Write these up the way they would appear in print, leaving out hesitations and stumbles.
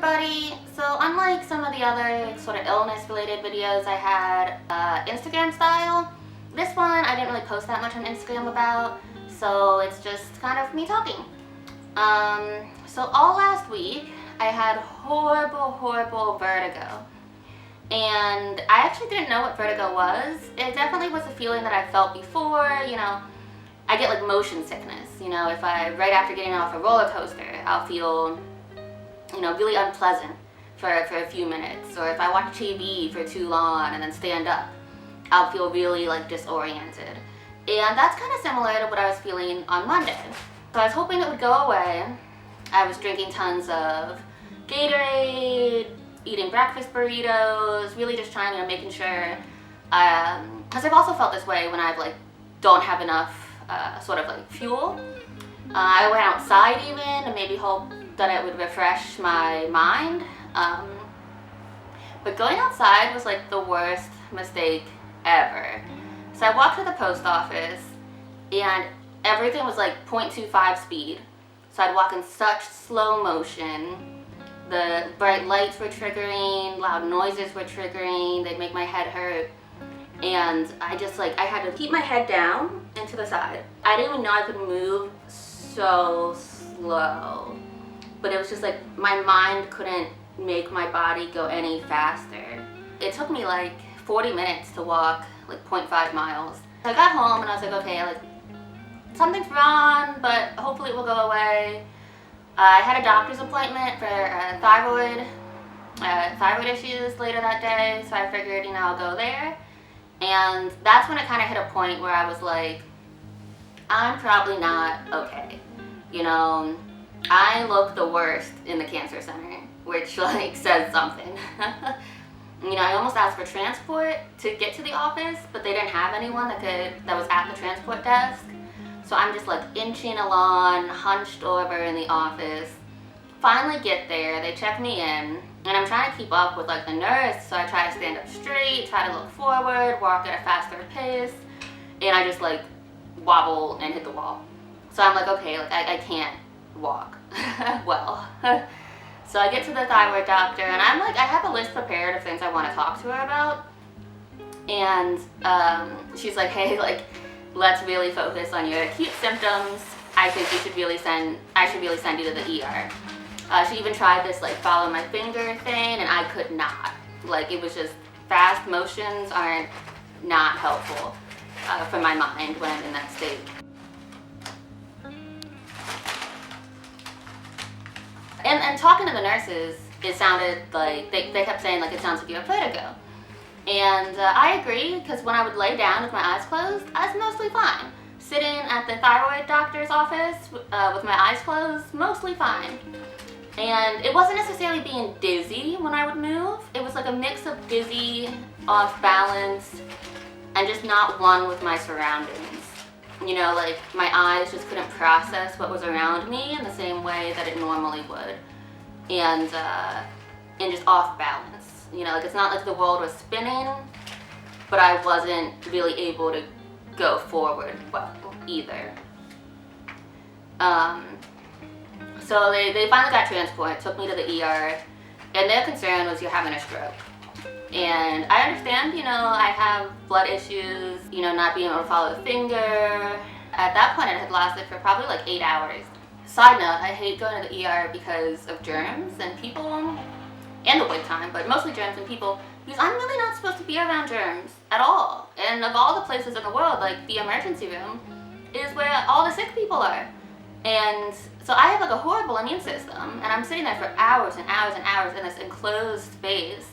everybody. So unlike some of the other sort of illness related videos I had Instagram style, this one I didn't really post that much on Instagram about, so it's just kind of me talking. So all last week I had horrible vertigo. And I actually didn't know what vertigo was. It definitely was a feeling that I felt before, you know. I get like motion sickness, you know, if right after getting off a roller coaster, I'll feel, you know, really unpleasant for a few minutes. Or if I watch TV for too long and then stand up, I'll feel really like disoriented. And that's kind of similar to what I was feeling on Monday. So I was hoping it would go away. I was drinking tons of Gatorade, eating breakfast burritos, really just trying, you know, making sure, because I've also felt this way when I've like don't have enough sort of like fuel. I went outside even to maybe hope that it would refresh my mind. But going outside was like the worst mistake ever. So I walked to the post office and everything was like 0.25 speed. So I'd walk in such slow motion. The bright lights were triggering, loud noises were triggering, they'd make my head hurt. And I just like, I had to keep my head down and to the side. I didn't even know I could move so slow. But it was just like, my mind couldn't make my body go any faster. It took me like 40 minutes to walk like 0.5 miles. So I got home and I was like, okay, like something's wrong, but hopefully it will go away. I had a doctor's appointment for thyroid issues later that day, so I figured, you know, I'll go there. And that's when it kind of hit a point where I was like, I'm probably not okay. You know, I look the worst in the cancer center, which like says something. You know, I almost asked for transport to get to the office, but they didn't have anyone that was at the transport desk. So I'm just like inching along, hunched over in the office. Finally get there, they check me in, and I'm trying to keep up with like the nurse, so I try to stand up straight, try to look forward, walk at a faster pace, and I just like wobble and hit the wall. So I'm like, okay, like I can't walk well. So I get to the thyroid doctor, and I'm like, I have a list prepared of things I want to talk to her about. And she's like, hey, like, let's really focus on your acute symptoms. I think I should really send you to the ER. She even tried this like follow my finger thing, and I could not. Like, it was just, fast motions aren't not helpful for my mind when I'm in that state. And talking to the nurses, it sounded like, they kept saying like, it sounds like you have vertigo. And I agree, because when I would lay down with my eyes closed, I was mostly fine. Sitting at the thyroid doctor's office with my eyes closed, mostly fine. And it wasn't necessarily being dizzy when I would move. It was like a mix of dizzy, off balance, and just not one with my surroundings. You know, like my eyes just couldn't process what was around me in the same way that it normally would. And just off balance. You know, like it's not like the world was spinning, but I wasn't really able to go forward well either. So they finally got transport, took me to the ER, and their concern was you're having a stroke. And I understand, you know, I have blood issues, you know, not being able to follow the finger. At that point it had lasted for probably like 8 hours. Side note, I hate going to the ER because of germs and people, and the wait time, but mostly germs and people, because I'm really not supposed to be around germs at all. And of all the places in the world, like the emergency room is where all the sick people are. And so I have like a horrible immune system, and I'm sitting there for hours and hours and hours in this enclosed space.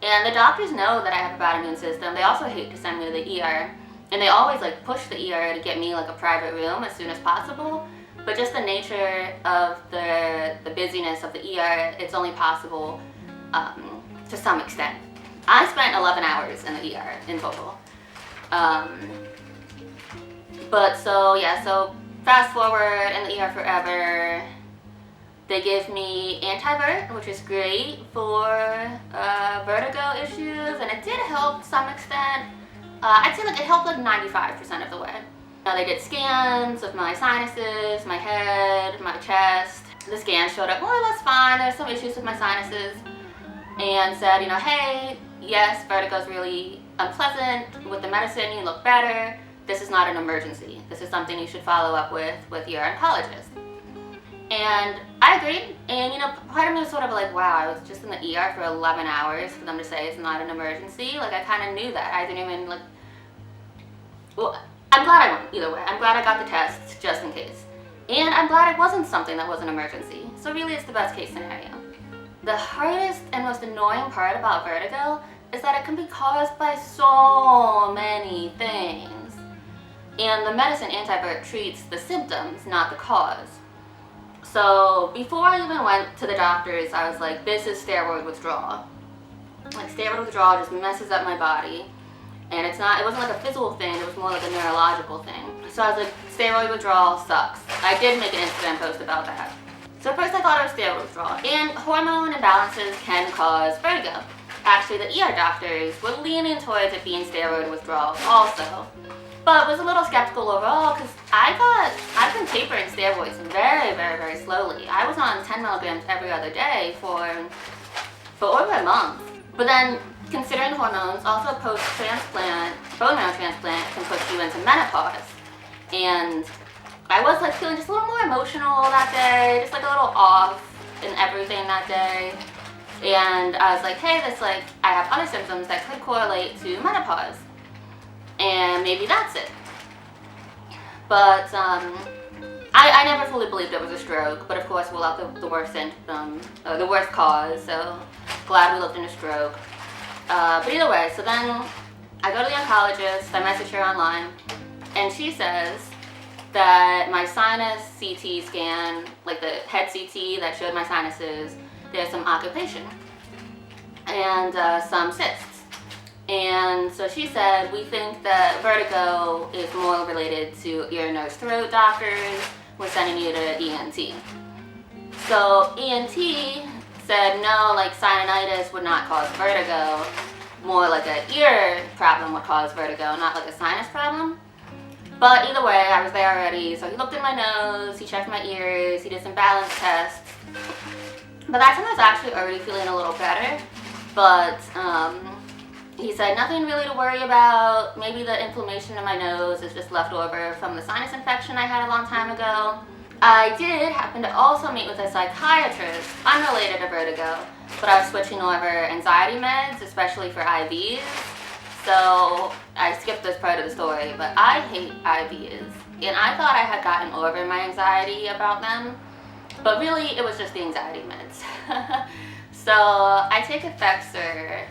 And the doctors know that I have a bad immune system. They also hate to send me to the ER, and they always like push the ER to get me like a private room as soon as possible. But just the nature of the busyness of the ER, it's only possible to some extent. I spent 11 hours in the ER in total. But so yeah, so fast forward in the ER forever. They give me anti-vert, which is great for vertigo issues, and it did help to some extent. I'd say like it helped like 95% of the way. They did scans of my sinuses, my head, my chest, The scan showed up more or less fine. There's some issues with my sinuses, and said, you know, hey, yes, vertigo is really unpleasant. With the medicine, you look better. This is not an emergency. This is something you should follow up with your oncologist. And I agreed, and you know, part of me was sort of like, wow, I was just in the ER for 11 hours for them to say it's not an emergency. Like, I kind of knew that. I didn't even, like, well, I'm glad I went either way. I'm glad I got the test just in case. And I'm glad it wasn't something that was an emergency. So really, it's the best case scenario. The hardest and most annoying part about vertigo is that it can be caused by so many things. And the medicine antivert treats the symptoms, not the cause. So before I even went to the doctors, I was like, this is steroid withdrawal. Like, steroid withdrawal just messes up my body. And it wasn't like a physical thing, it was more like a neurological thing. So I was like, steroid withdrawal sucks. I did make an Instagram post about that. So at first I thought it was steroid withdrawal. And hormone imbalances can cause vertigo. Actually, the ER doctors were leaning towards it being steroid withdrawal also. But was a little skeptical overall because I've been tapering steroids very, very, very slowly. I was on 10 milligrams every other day for over a month. But then, considering hormones, also post-transplant, bone marrow transplant can push you into menopause. And I was like feeling just a little more emotional that day, just like a little off in everything that day. And I was like, hey, I have other symptoms that could correlate to menopause. And maybe that's it. But I never fully believed it was a stroke, but of course rule out the worst symptom, the worst cause, so glad we looked into stroke. But either way, so then I go to the oncologist, I message her online, and she says that my sinus CT scan, like the head CT that showed my sinuses, there's some occupation and some cysts. And so she said, we think that vertigo is more related to ear, nose, throat doctors. We're sending you to ENT. So ENT said, no, like sinusitis would not cause vertigo. More like an ear problem would cause vertigo, not like a sinus problem. But either way, I was there already. So he looked at my nose, he checked my ears, he did some balance tests. But that time I was actually already feeling a little better. But he said nothing really to worry about. Maybe the inflammation in my nose is just left over from the sinus infection I had a long time ago. I did happen to also meet with a psychiatrist, unrelated to vertigo, but I was switching over anxiety meds, especially for IVs. So I skipped this part of the story, but I hate IVs. And I thought I had gotten over my anxiety about them, but really it was just the anxiety meds. So I take Effexor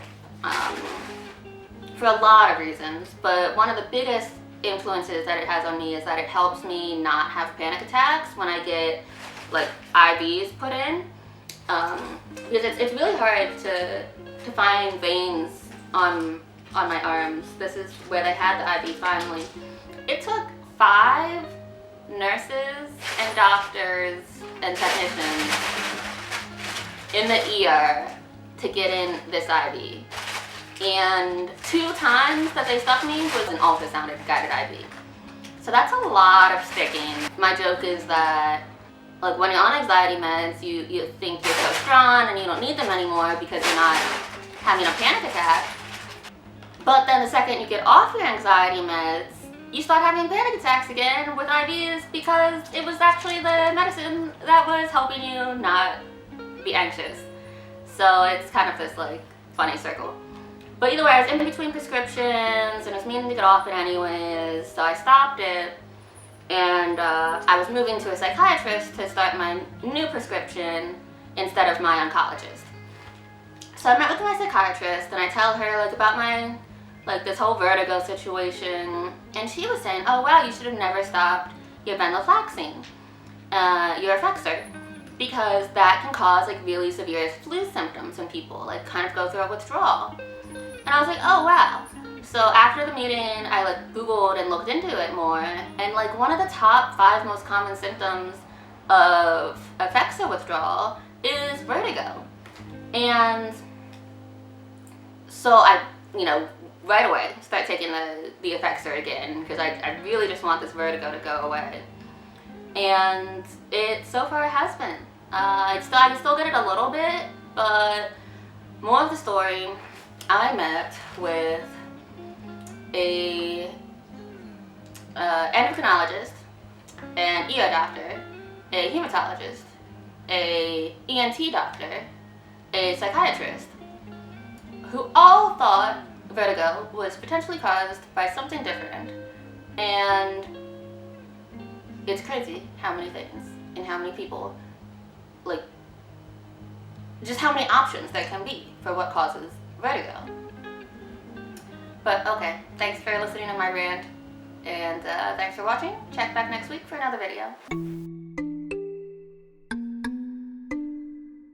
for a lot of reasons, but one of the biggest influences that it has on me is that it helps me not have panic attacks when I get like IVs put in, because it's really hard to find veins on my arms. This is where they had the IV finally. It took 5 nurses and doctors and technicians in the ER to get in this IV. And 2 times that they stuck me was an ultrasound guided IV. So that's a lot of sticking. My joke is that like when you're on anxiety meds, you think you're so strong and you don't need them anymore because you're not having a panic attack. But then the second you get off your anxiety meds, you start having panic attacks again with IVs because it was actually the medicine that was helping you not be anxious. So it's kind of this like funny circle. But either way, I was in between prescriptions and I was meaning to get off it anyways, so I stopped it. And I was moving to a psychiatrist to start my new prescription instead of my oncologist. So I met with my psychiatrist and I tell her like about my this whole vertigo situation, and she was saying, oh wow, you should have never stopped your venlafaxine, your Effexor, because that can cause like really severe flu symptoms in people, like kind of go through a withdrawal. And I was like, oh wow. So after the meeting, I like Googled and looked into it more, and like one of the top 5 most common symptoms of Effexor withdrawal is vertigo. And so I, right away start taking the Effexor again because I really just want this vertigo to go away. And it so far has been. I can still get it a little bit, but more of the story, I met with a endocrinologist, an ER doctor, a hematologist, a ENT doctor, a psychiatrist, who all thought vertigo was potentially caused by something different. And it's crazy how many things and how many people, like, just how many options there can be for what causes vertigo. But okay, thanks for listening to my rant, and thanks for watching. Check back next week for another video.